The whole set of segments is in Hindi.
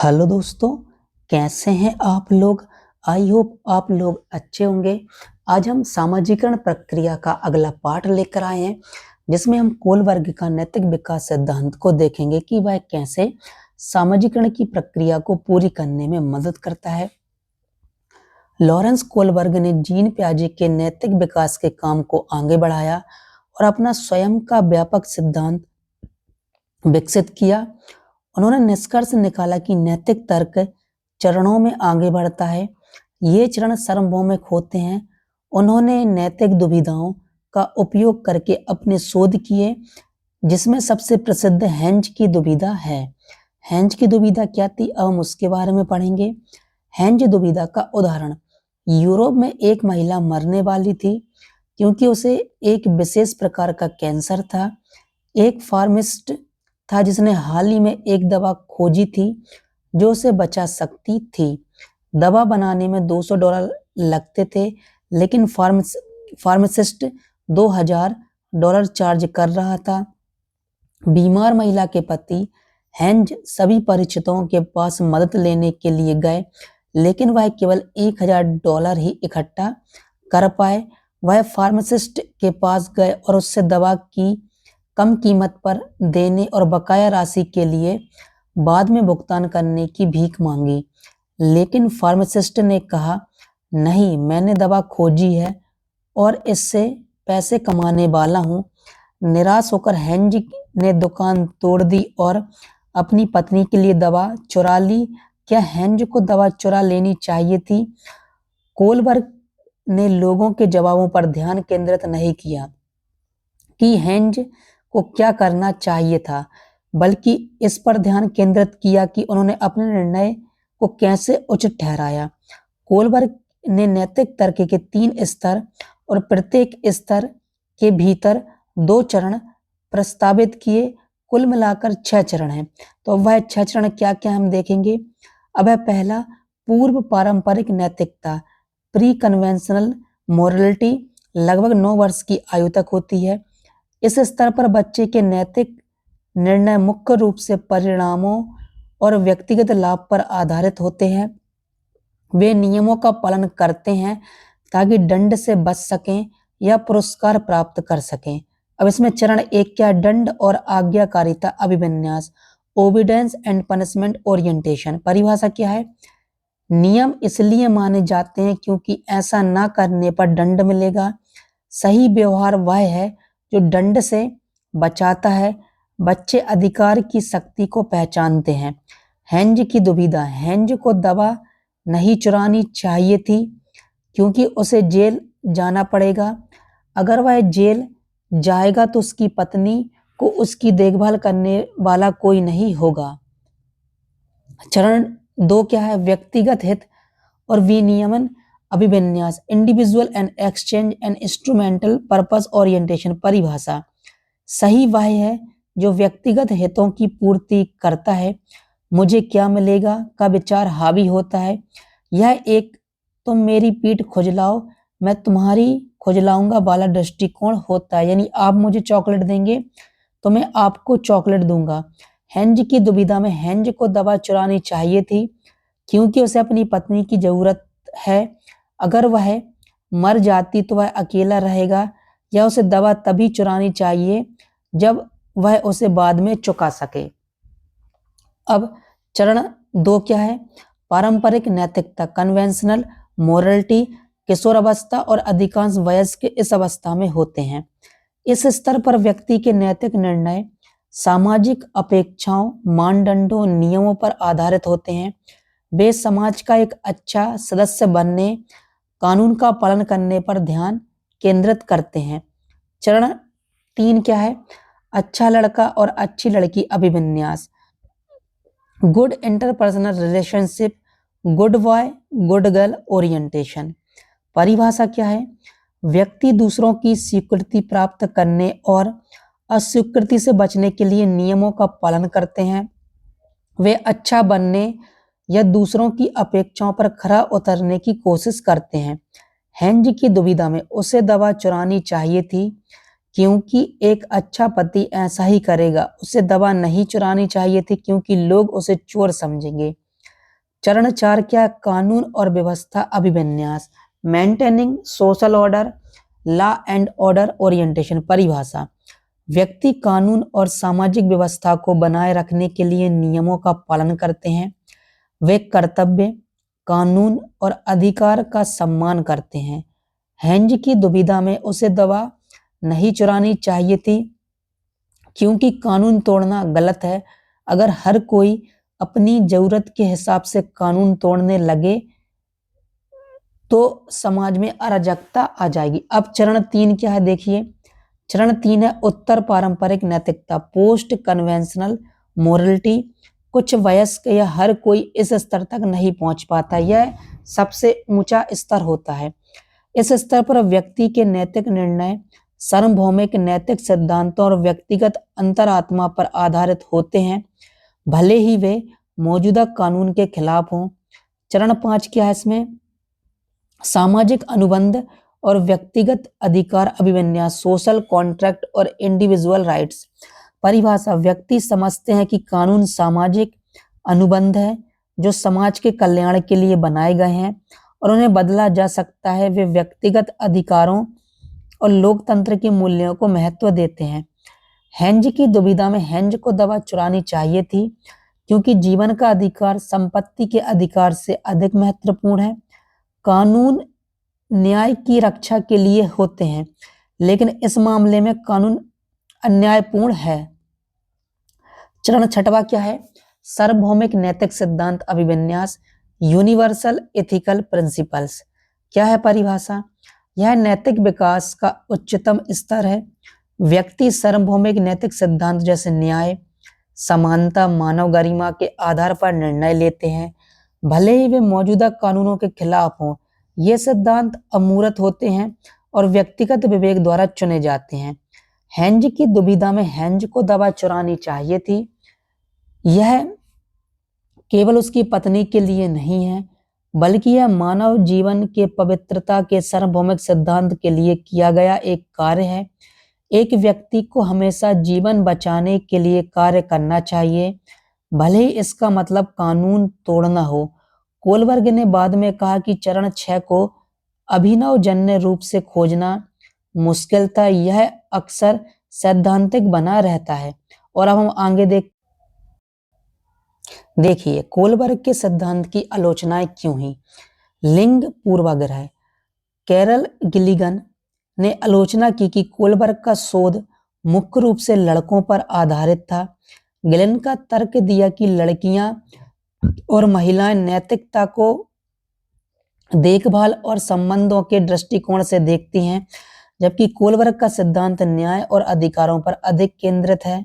हेलो दोस्तों, कैसे हैं आप लोग? आई होप आप लोग अच्छे होंगे। आज हम सामाजिकरण प्रक्रिया का अगला पार्ट लेकर आए हैं, जिसमें हम कोलबर्ग का नैतिक विकास सिद्धांत को देखेंगे कि वह कैसे सामाजिकरण की प्रक्रिया को पूरी करने में मदद करता है। लॉरेंस कोलबर्ग ने जीन पियाजे के नैतिक विकास के काम को आगे बढ़ाया और अपना स्वयं का व्यापक सिद्धांत विकसित किया। उन्होंने निष्कर्ष निकाला कि नैतिक तर्क चरणों में आगे बढ़ता है। ये चरण सार्वभौमिक होते हैं। उन्होंने नैतिक दुविधाओं का उपयोग करके अपने शोध किए, जिसमें सबसे प्रसिद्ध हेंज की दुविधा है। हेंज की दुविधा क्या थी, अब हम उसके बारे में पढ़ेंगे। हेंज दुविधा का उदाहरण, यूरोप में एक महिला मरने वाली थी क्योंकि उसे एक विशेष प्रकार का कैंसर था। एक फार्मासिस्ट था जिसने हाल ही में एक दवा खोजी थी जो उसे बचा सकती थी। दवा बनाने में $200 लगते थे, लेकिन फार्मासिस्ट $2000 चार्ज कर रहा था। बीमार महिला के पति हेंज सभी परिचितों के पास मदद लेने के लिए गए, लेकिन वह केवल $1000 ही इकट्ठा कर पाए। वह फार्मासिस्ट के पास गए और उससे दवा की कम कीमत पर देने और बकाया राशि के लिए बाद में भुगतान करने की भीख मांगी, लेकिन फार्मासिस्ट ने कहा, नहीं, मैंने दवा खोजी है और इससे पैसे कमाने वाला हूँ। निराश होकर हेंज ने दुकान तोड़ दी और अपनी पत्नी के लिए दवा चुरा ली। क्या हेंज को दवा चुरा लेनी चाहिए थी? कोलबर्ग ने लोगों के जवाबों पर ध्यान केंद्रित नहीं किया कि हेंज को क्या करना चाहिए था, बल्कि इस पर ध्यान केंद्रित किया कि उन्होंने अपने निर्णय को कैसे उचित ठहराया। कोलबर्ग ने नैतिक तर्क के 3 स्तर और प्रत्येक स्तर के भीतर 2 चरण प्रस्तावित किए। कुल मिलाकर 6 चरण हैं। तो वह 6 चरण क्या क्या हम देखेंगे। अब है पहला, पूर्व पारंपरिक नैतिकता, प्री कन्वेंशनल मोरलिटी, लगभग 9 वर्ष की आयु तक होती है। इस स्तर पर बच्चे के नैतिक निर्णय मुख्य रूप से परिणामों और व्यक्तिगत लाभ पर आधारित होते हैं। वे नियमों का पालन करते हैं ताकि दंड से बच सकें या पुरस्कार प्राप्त कर सकें। अब इसमें चरण 1 क्या, दंड और आज्ञाकारिता अभिविन्यास, ओबीडियंस एंड पनिशमेंट ओरिएंटेशन। परिभाषा क्या है, नियम इसलिए माने जाते हैं क्योंकि ऐसा ना करने पर दंड मिलेगा। सही व्यवहार वह है जो दंड से बचाता है। बच्चे अधिकार की शक्ति को पहचानते हैं। हेंज की दुविधा, हेंज को दवा नहीं चुरानी चाहिए थी क्योंकि उसे जेल जाना पड़ेगा। अगर वह जेल जाएगा तो उसकी पत्नी को उसकी देखभाल करने वाला कोई नहीं होगा। चरण 2 क्या है, व्यक्तिगत हित और विनियमन अभिविन्यास, individual and exchange and instrumental purpose orientation. परिभाषा, सही वह है जो व्यक्तिगत हितों की पूर्ति करता है। मुझे क्या मिलेगा का विचार हावी होता है। यह एक तुम मेरी पीठ खुजलाओ मैं तुम्हारी खुजलाऊंगा वाला दृष्टिकोण होता है, यानी आप मुझे चॉकलेट देंगे तो मैं आपको चॉकलेट दूंगा। हेंज की दुविधा में हेंज को दवा चुरानी चाहिए थी क्योंकि उसे अपनी पत्नी की जरूरत है। अगर वह मर जाती तो वह अकेला रहेगा, या उसे दवा तभी चुरानी चाहिए जब वह उसे बाद में चुका सके। अब चरण 2 क्या है, पारंपरिक नैतिकता, कन्वेंशनल मोरलिटी, किशोर अवस्था और अधिकांश वयस्क इस अवस्था में होते हैं। इस स्तर पर व्यक्ति के नैतिक निर्णय सामाजिक अपेक्षाओं, मानदंडों, नियमों पर आधारित होते हैं। वे समाज का एक अच्छा सदस्य बनने, कानून का पालन करने पर ध्यान केंद्रित करते हैं। चरण 3 क्या है, अच्छा लड़का और अच्छी लड़की अभिविन्यास, good interpersonal relationship, good boy good girl orientation. परिभाषा क्या है, व्यक्ति दूसरों की स्वीकृति प्राप्त करने और अस्वीकृति से बचने के लिए नियमों का पालन करते हैं। वे अच्छा बनने या दूसरों की अपेक्षाओं पर खरा उतरने की कोशिश करते हैं। हेंज की दुविधा में उसे दवा चुरानी चाहिए थी क्योंकि एक अच्छा पति ऐसा ही करेगा। उसे दवा नहीं चुरानी चाहिए थी क्योंकि लोग उसे चोर समझेंगे। चरण 4 क्या है? कानून और व्यवस्था अभिविन्यास, maintaining social order, law and order orientation. परिभाषा: व्यक्ति कानून और सामाजिक व्यवस्था को बनाए रखने के लिए नियमों का पालन करते हैं। वे कर्तव्य, कानून और अधिकार का सम्मान करते हैं। हेंज की दुविधा में उसे दवा नहीं चुरानी चाहिए थी, क्योंकि कानून तोड़ना गलत है। अगर हर कोई अपनी जरूरत के हिसाब से कानून तोड़ने लगे तो समाज में अराजकता आ जाएगी। अब चरण 3 क्या है देखिए। चरण 3 है उत्तर पारंपरिक नैतिकता, पोस्ट कन्वेंशनल मोरलिटी। कुछ वयस्क या हर कोई इस स्तर तक नहीं पहुंच पाता, यह सबसे ऊंचा स्तर होता है। इस स्तर पर व्यक्ति के नैतिक निर्णय सार्वभौमिक नैतिक सिद्धांतों और व्यक्तिगत अंतरात्मा पर आधारित होते हैं, भले ही वे मौजूदा कानून के खिलाफ हों। चरण 5 क्या है इसमें? सामाजिक अनुबंध और व्यक्तिगत अधिकार अभिविन्यास, सोशल कॉन्ट्रैक्ट और इंडिविजुअल राइट्स। परिभाषा: व्यक्ति समझते हैं कि कानून सामाजिक अनुबंध है जो समाज के कल्याण के लिए बनाए गए हैं और उन्हें बदला जा सकता है। वे व्यक्तिगत अधिकारों और लोकतंत्र के मूल्यों को महत्व देते हैं। हेंज की दुविधा में हेंज को दवा चुरानी चाहिए थी, क्योंकि जीवन का अधिकार संपत्ति के अधिकार से अधिक महत्वपूर्ण है। कानून न्याय की रक्षा के लिए होते हैं, लेकिन इस मामले में कानून अन्यायपूर्ण है। चरण 6वां क्या है? सार्वभौमिक नैतिक सिद्धांत अभिविन्यास, यूनिवर्सल एथिकल प्रिंसिपल्स। क्या है परिभाषा? यह नैतिक विकास का उच्चतम स्तर है। व्यक्ति सार्वभौमिक नैतिक सिद्धांत जैसे न्याय, समानता, मानव गरिमा के आधार पर निर्णय लेते हैं, भले ही वे मौजूदा कानूनों के खिलाफ हों। ये सिद्धांत अमूर्त होते हैं और व्यक्तिगत विवेक द्वारा चुने जाते हैं। हेंज की दुविधा में हेंज को दवा चुरानी चाहिए थी। यह केवल उसकी पत्नी के लिए नहीं है, बल्कि यह मानव जीवन के पवित्रता के सार्वभौमिक सिद्धांत के लिए किया गया एक कार्य है। एक व्यक्ति को हमेशा जीवन बचाने के लिए कार्य करना चाहिए, भले ही इसका मतलब कानून तोड़ना हो। कोलबर्ग ने बाद में कहा कि चरण 6 को अभिनवजन्य रूप से खोजना मुश्किल था, यह अक्सर सैद्धांतिक बना रहता है। और अब हम आगे देखिए कोलबर्ग के सिद्धांत की आलोचनाएं क्यों हुई। लिंग पूर्वाग्रह। कैरल गिलिगन ने आलोचना की कि कोलबर्ग का शोध मुख्य रूप से लड़कों पर आधारित था। गिलिन का तर्क दिया कि लड़कियां और महिलाएं नैतिकता को देखभाल और संबंधों के दृष्टिकोण से देखती हैं, जबकि कोलबर्ग का सिद्धांत न्याय और अधिकारों पर अधिक केंद्रित है।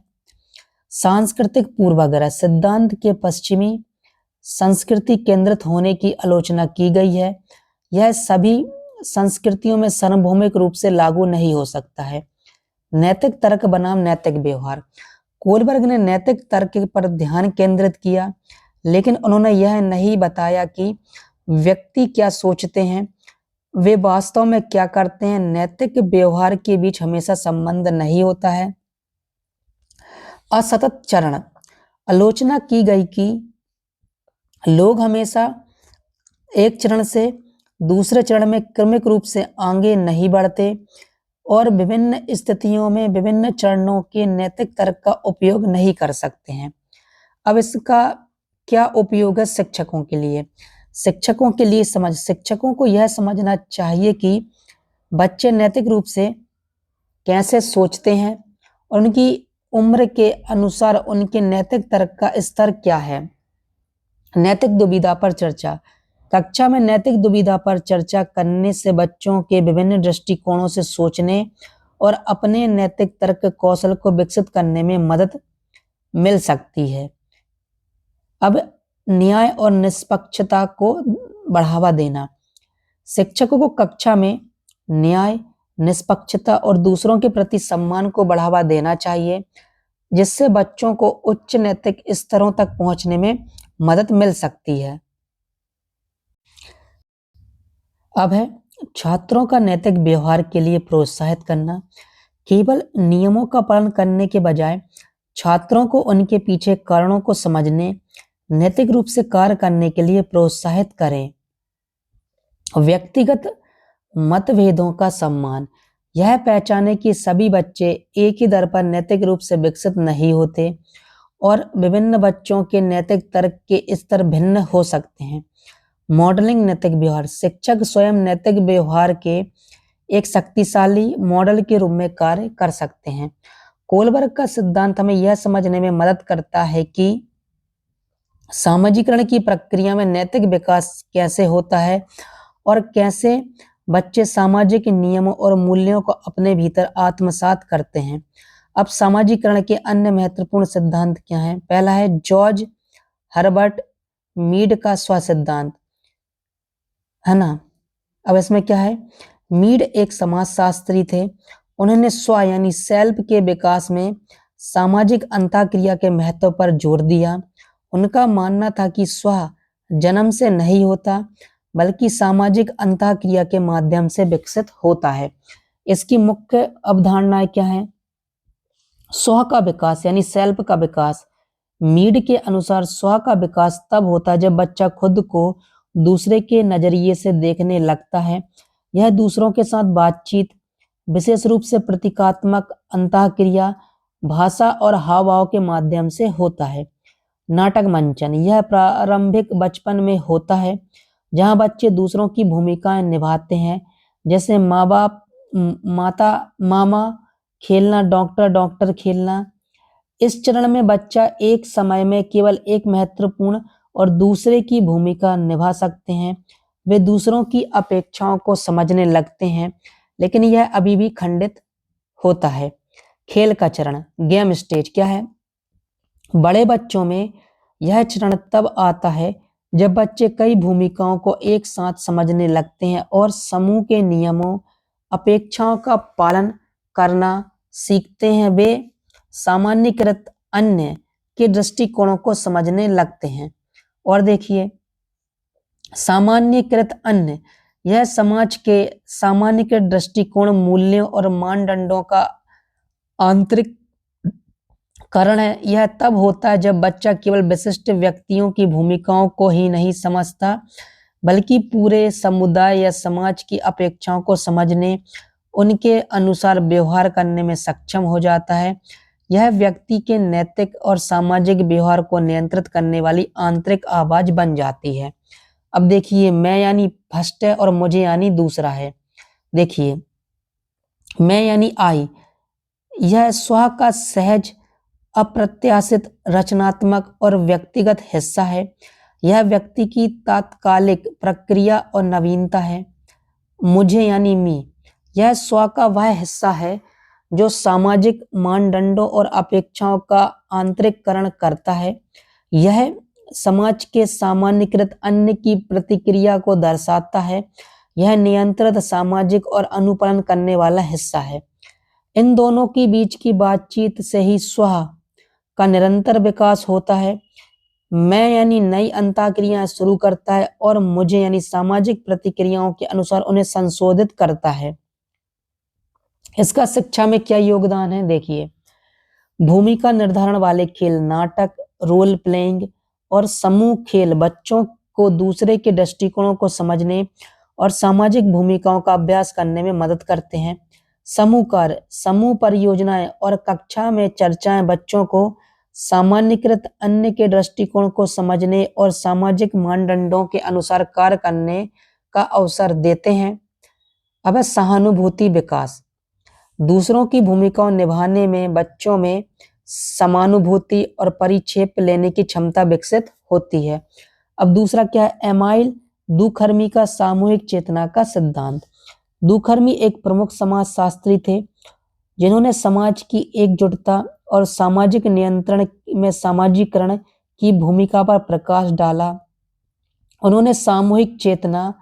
सांस्कृतिक पूर्वाग्रह। सिद्धांत के पश्चिमी संस्कृति केंद्रित होने की आलोचना की गई है। यह सभी संस्कृतियों में सार्वभौमिक रूप से लागू नहीं हो सकता है। नैतिक तर्क बनाम नैतिक व्यवहार। कोलबर्ग ने नैतिक तर्क पर ध्यान केंद्रित किया, लेकिन उन्होंने यह नहीं बताया कि व्यक्ति क्या सोचते हैं, वे वास्तव में क्या करते हैं। नैतिक व्यवहार के बीच हमेशा संबंध नहीं होता है। असतत चरण। आलोचना की गई कि लोग हमेशा एक चरण से दूसरे चरण में क्रमिक रूप से आगे नहीं बढ़ते और विभिन्न स्थितियों में विभिन्न चरणों के नैतिक तर्क का उपयोग नहीं कर सकते हैं। अब इसका क्या उपयोग है शिक्षकों के लिए? शिक्षकों के लिए शिक्षकों को यह समझना चाहिए कि बच्चे नैतिक रूप से कैसे सोचते हैं और उनकी उम्र के अनुसार उनके नैतिक तर्क का स्तर क्या है। नैतिक दुविधा पर चर्चा। कक्षा में नैतिक दुविधा पर चर्चा करने से बच्चों के विभिन्न दृष्टिकोणों से सोचने और अपने नैतिक तर्क कौशल को विकसित करने में मदद मिल सकती है। अब न्याय और निष्पक्षता को बढ़ावा देना। शिक्षकों को कक्षा में न्याय, निष्पक्षता और दूसरों के प्रति सम्मान को बढ़ावा देना चाहिए, जिससे बच्चों को उच्च नैतिक स्तरों तक पहुंचने में मदद मिल सकती है। अब है छात्रों का नैतिक व्यवहार के लिए प्रोत्साहित करना। केवल नियमों का पालन करने के बजाय छात्रों को उनके पीछे कारणों को समझने, नैतिक रूप से कार्य करने के लिए प्रोत्साहित करें। व्यक्तिगत मतभेदों का सम्मान, यह पहचाने कि सभी बच्चे एक ही दर पर नैतिक रूप से विकसित नहीं होते और विभिन्न बच्चों के नैतिक तर्क के स्तर भिन्न हो सकते हैं। मॉडलिंग नैतिक व्यवहार, शिक्षक स्वयं नैतिक व्यवहार के एक शक्तिशाली मॉडल के रूप में कार्य कर सकते हैं। कोलबर्ग का सिद्धांत हमें यह समझने में मदद करता है कि सामाजिकरण की प्रक्रिया में नैतिक विकास कैसे होता है और कैसे बच्चे सामाजिक नियमों और मूल्यों को अपने भीतर आत्मसात करते हैं। अब सामाजिकरण के अन्य महत्वपूर्ण सिद्धांत क्या हैं? पहला है जॉर्ज हर्बर्ट मीड का स्व सिद्धांत, है ना। अब इसमें क्या है, मीड एक समाजशास्त्री थे। उन्होंने स्व यानी सेल्फ के विकास में सामाजिक अंतःक्रिया के महत्व पर जोर दिया। उनका मानना था कि स्व जन्म से नहीं होता बल्कि सामाजिक अंतःक्रिया के माध्यम से विकसित होता है। इसकी मुख्य अवधारणाएं क्या है? स्व का विकास यानी सेल्फ का विकास। मीड के अनुसार स्व का विकास तब होता है जब बच्चा खुद को दूसरे के नजरिए से देखने लगता है। यह दूसरों के साथ बातचीत, विशेष रूप से प्रतीकात्मक अंतःक्रिया, भाषा और हाव भाव के माध्यम से होता है। नाटक मंचन, यह प्रारंभिक बचपन में होता है जहां बच्चे दूसरों की भूमिकाएं निभाते हैं, जैसे माँ बाप, माता, मामा खेलना, डॉक्टर डॉक्टर खेलना। इस चरण में बच्चा एक समय में केवल एक महत्वपूर्ण और दूसरे की भूमिका निभा सकते हैं। वे दूसरों की अपेक्षाओं को समझने लगते हैं, लेकिन यह अभी भी खंडित होता है। खेल का चरण, गेम स्टेज क्या है? बड़े बच्चों में यह चरण तब आता है जब बच्चे कई भूमिकाओं को एक साथ समझने लगते हैं और समूह के नियमों, अपेक्षाओं का पालन करना सीखते हैं। वे सामान्यीकृत अन्य के दृष्टिकोणों को समझने लगते हैं। और देखिए, सामान्यीकृत अन्य, यह समाज के सामान्यीकृत दृष्टिकोण, मूल्यों और मानदंडों का आंतरिक कारण है। यह तब होता है जब बच्चा केवल विशिष्ट व्यक्तियों की भूमिकाओं को ही नहीं समझता बल्कि पूरे समुदाय या समाज की अपेक्षाओं को समझने, उनके अनुसार व्यवहार करने में सक्षम हो जाता है। यह व्यक्ति के नैतिक और सामाजिक व्यवहार को नियंत्रित करने वाली आंतरिक आवाज बन जाती है। अब देखिए, मैं यानी फर्स्ट है और मुझे यानी दूसरा है। देखिए, मैं यानी आई, यह स्व का सहज, अप्रत्याशित, रचनात्मक और व्यक्तिगत हिस्सा है। यह व्यक्ति की तात्कालिक प्रक्रिया और नवीनता है। मुझे यानी मी, यह स्व का वह हिस्सा है जो सामाजिक मानदंडों और अपेक्षाओं का आंतरिककरण करता है। यह समाज के सामान्यीकृत अन्य की प्रतिक्रिया को दर्शाता है। यह नियंत्रित, सामाजिक और अनुपालन करने वाला हिस्सा है। इन दोनों के बीच की बातचीत से ही स्व का निरंतर विकास होता है। मैं यानी नई अंतःक्रियाएं शुरू करता है और मुझे यानी सामाजिक प्रतिक्रियाओं के अनुसार उन्हें संशोधित करता है। इसका शिक्षा में क्या योगदान है? देखिए, भूमिका निर्धारण वाले खेल, नाटक, रोल प्लेइंग और समूह खेल बच्चों को दूसरे के दृष्टिकोणों को समझने और सामाजिक भूमिकाओं का अभ्यास करने में मदद करते हैं। समूह कार्य, समूह परियोजनाएं और कक्षा में चर्चाएं बच्चों को सामान्यीकृत अन्य के दृष्टिकोण को समझने और सामाजिक मानदंडों के अनुसार कार्य करने का अवसर देते हैं। अब है सहानुभूति विकास। दूसरों की भूमिकाओं निभाने में बच्चों में समानुभूति और परिक्षेप लेने की क्षमता विकसित होती है। अब दूसरा क्या है? एमाइल दुखर्मी का सामूहिक चेतना का सिद्धांत। दुखर्मी एक प्रमुख समाजशास्त्री थे जिन्होंने समाज की एकजुटता और सामाजिक नियंत्रण में सामाजिकरण की भूमिका पर प्रकाश डाला। उन्होंने सामूहिक चेतना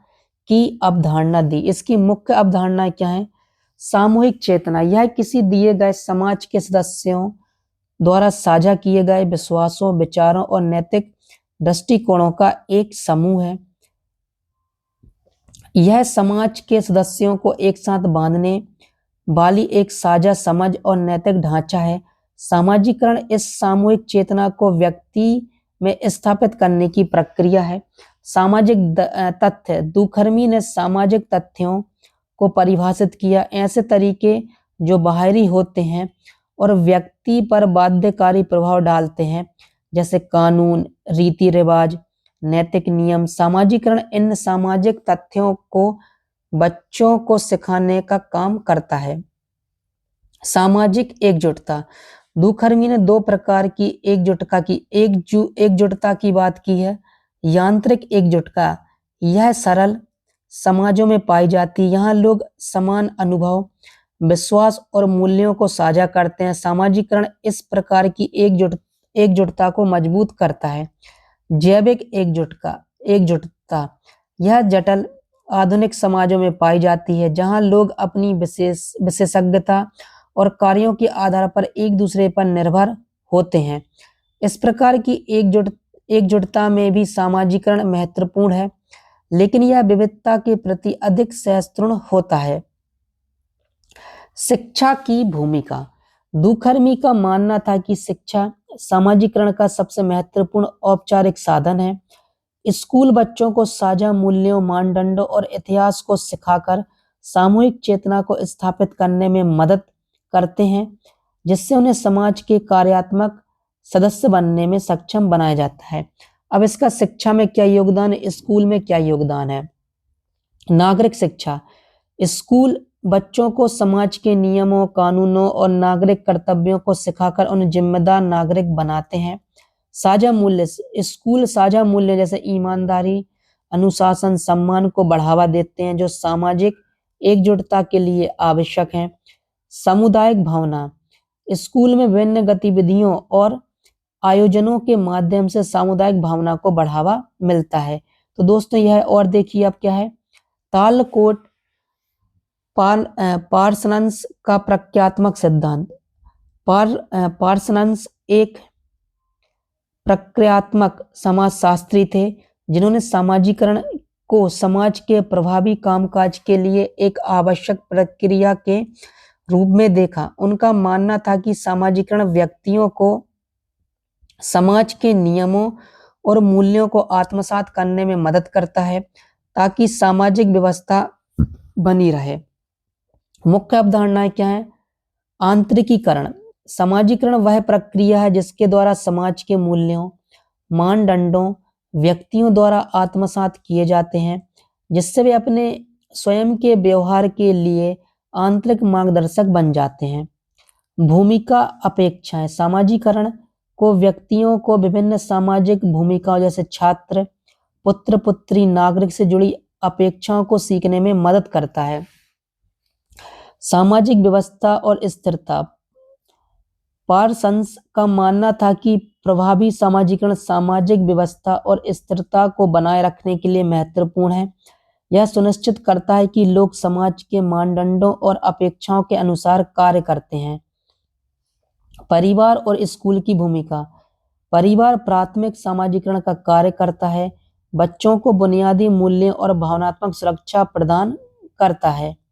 की अवधारणा दी। इसकी मुख्य अवधारणा क्या है? सामूहिक चेतना, यह किसी दिए गए समाज के सदस्यों द्वारा साझा किए गए विश्वासों, विचारों और नैतिक दृष्टिकोणों का एक समूह है। यह समाज के सदस्यों को एक साथ बांधने वाली एक साझा समझ और नैतिक ढांचा है। सामाजिकरण इस सामूहिक चेतना को व्यक्ति में स्थापित करने की प्रक्रिया है। सामाजिक तथ्य। दुखर्मी ने सामाजिक तथ्यों को परिभाषित किया, ऐसे तरीके जो बाहरी होते हैं और व्यक्ति पर बाध्यकारी प्रभाव डालते हैं, जैसे कानून, रीति रिवाज, नैतिक नियम। सामाजिकरण इन सामाजिक तथ्यों को बच्चों को सिखाने का काम करता है। सामाजिक एकजुटता। दुखर्मी ने दो प्रकार की एकजुटता की बात की है। यांत्रिक एकजुटता, यह सरल समाजों में पाई जाती है। यहाँ लोग समान अनुभव, विश्वास और मूल्यों को साझा करते हैं। सामाजिकरण इस प्रकार की एकजुटता को मजबूत करता है। जैविक एकजुटता, यह जटिल आधुनिक समाजों में पाई जाती है, जहां लोग अपनी विशेषज्ञता और कार्यों के आधार पर एक दूसरे पर निर्भर होते हैं। इस प्रकार की एकजुटता में भी सामाजिकरण महत्वपूर्ण है, लेकिन यह विविधता के प्रति अधिक सहिष्णु होता है। शिक्षा की भूमिका। दुखर्मी का मानना था कि शिक्षा सामाजिकरण का सबसे महत्वपूर्ण औपचारिक साधन है। स्कूल बच्चों को साझा मूल्यों, मानदंडों और इतिहास को सिखाकर सामूहिक चेतना को स्थापित करने में मदद करते हैं, जिससे उन्हें समाज के कार्यात्मक सदस्य बनने में सक्षम बनाया जाता है। अब इसका शिक्षा में क्या योगदान है, स्कूल में क्या योगदान है? नागरिक शिक्षा। स्कूल बच्चों को समाज के नियमों, कानूनों और नागरिक कर्तव्यों को सिखाकर उन्हें जिम्मेदार नागरिक बनाते हैं। साझा मूल्य। स्कूल साझा मूल्य जैसे ईमानदारी, अनुशासन, सम्मान को बढ़ावा देते हैं, जो सामाजिक एकजुटता के लिए आवश्यक हैं। सामुदायिक भावना। स्कूल में विभिन्न गतिविधियों और आयोजनों के माध्यम से सामुदायिक भावना को बढ़ावा मिलता है। तो दोस्तों यह और देखिए अब क्या है, तालकोट पार्सनन्स का प्रक्रियात्मक सिद्धांत। पार्सनन्स एक प्रक्रियात्मक समाजशास्त्री थे, जिन्होंने सामाजिकरण को समाज के प्रभावी कामकाज के लिए एक आवश्यक प्रक्रिया के रूप में देखा। उनका मानना था कि सामाजिकरण व्यक्तियों को समाज के नियमों और मूल्यों को आत्मसात करने में मदद करता है, ताकि सामाजिक व्यवस्था बनी रहे। मुख्य अवधारणाएं क्या है? आंतरिकीकरण। सामाजिकरण वह प्रक्रिया है जिसके द्वारा समाज के मूल्यों, मानदंडों व्यक्तियों द्वारा आत्मसात किए जाते हैं, जिससे वे अपने स्वयं के व्यवहार के लिए आंतरिक मार्गदर्शक बन जाते हैं। भूमिका अपेक्षाएं। सामाजिकरण को व्यक्तियों को विभिन्न सामाजिक भूमिकाओं जैसे छात्र, पुत्र, पुत्री, नागरिक से जुड़ी अपेक्षाओं को सीखने में मदद करता है। सामाजिक व्यवस्था और स्थिरता। पार्सन्स का मानना था कि प्रभावी सामाजिकरण सामाजिक व्यवस्था और स्थिरता को बनाए रखने के लिए महत्वपूर्ण है। यह सुनिश्चित करता है कि लोग समाज के मानदंडों और अपेक्षाओं के अनुसार कार्य करते हैं। परिवार और स्कूल की भूमिका। परिवार प्राथमिक सामाजिकरण का कार्य करता है, बच्चों को बुनियादी मूल्यों और भावनात्मक सुरक्षा प्रदान करता है।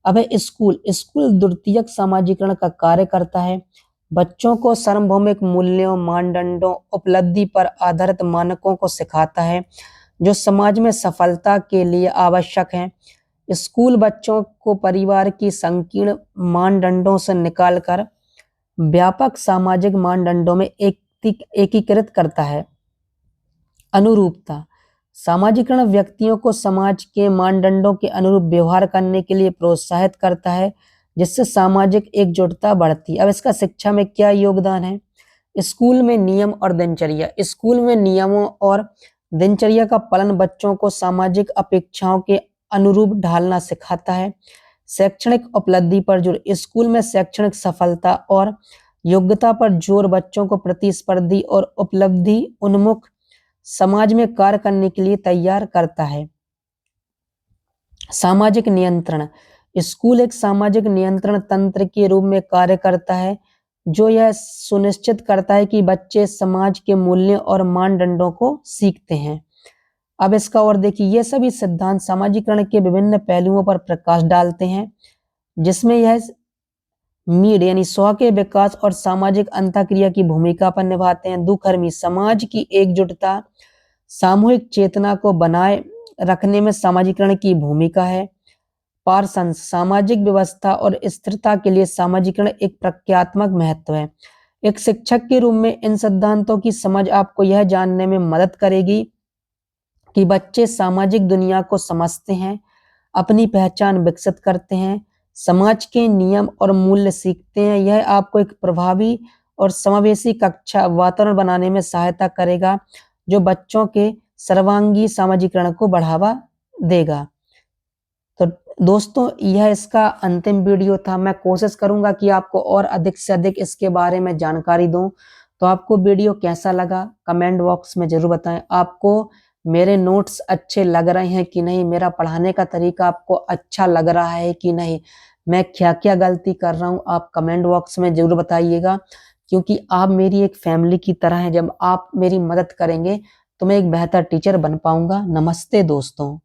अब है स्कूल। स्कूल द्वितीयक सामाजिकरण का कार्य करता है, बच्चों को सार्वभौमिक मूल्यों, मानदंडों, उपलब्धि पर आधारित मानकों को सिखाता है, जो समाज में सफलता के लिए आवश्यक हैं। स्कूल बच्चों को परिवार की संकीर्ण मानदंडों से निकालकर व्यापक सामाजिक मानदंडों में एकीकृत करता है। अनुरूपता। सामाजिकरण व्यक्तियों को समाज के मानदंडों के अनुरूप व्यवहार करने के लिए प्रोत्साहित करता है, जिससे सामाजिक एकजुटता बढ़ती है। अब इसका शिक्षा में क्या योगदान है? स्कूल में नियम और दिनचर्या। स्कूल में नियमों और दिनचर्या का पालन बच्चों को सामाजिक अपेक्षाओं के अनुरूप ढालना सिखाता है। शैक्षणिक उपलब्धि पर जोर। स्कूल में शैक्षणिक सफलता और योग्यता पर जोर बच्चों को प्रतिस्पर्धी और उपलब्धि उन्मुख समाज में कार्य करने के लिए तैयार करता है। सामाजिक नियंत्रण। स्कूल एक सामाजिक नियंत्रण तंत्र के रूप में कार्य करता है, जो यह सुनिश्चित करता है कि बच्चे समाज के मूल्यों और मानदंडों को सीखते हैं। अब इसका और देखिए, ये सभी सिद्धांत सामाजिकरण के विभिन्न पहलुओं पर प्रकाश डालते हैं, जिसमें यह मीड यानी स्व के विकास और सामाजिक अंतःक्रिया की भूमिका पर निभाते हैं। दुखर्मी समाज की एकजुटता, सामूहिक चेतना को बनाए रखने में सामाजिकरण की भूमिका है। पार्सन सामाजिक व्यवस्था और स्थिरता के लिए सामाजिकरण एक प्रक्रियात्मक महत्व है। एक शिक्षक के रूप में इन सिद्धांतों की समझ आपको यह जानने में मदद करेगी कि बच्चे सामाजिक दुनिया को समझते हैं, अपनी पहचान विकसित करते हैं, समाज के नियम और मूल्य सीखते हैं। यह आपको एक प्रभावी और समावेशी कक्षा वातावरण बनाने में सहायता करेगा, जो बच्चों के सर्वांगीण सामाजिकरण को बढ़ावा देगा। तो दोस्तों, यह इसका अंतिम वीडियो था। मैं कोशिश करूंगा कि आपको और अधिक से अधिक इसके बारे में जानकारी दूं। तो आपको वीडियो कैसा लगा कमेंट बॉक्स में जरूर बताएं। आपको मेरे नोट्स अच्छे लग रहे हैं कि नहीं, मेरा पढ़ाने का तरीका आपको अच्छा लग रहा है कि नहीं, मैं क्या क्या गलती कर रहा हूं, आप कमेंट बॉक्स में जरूर बताइएगा। क्योंकि आप मेरी एक फैमिली की तरह हैं। जब आप मेरी मदद करेंगे तो मैं एक बेहतर टीचर बन पाऊंगा। नमस्ते दोस्तों।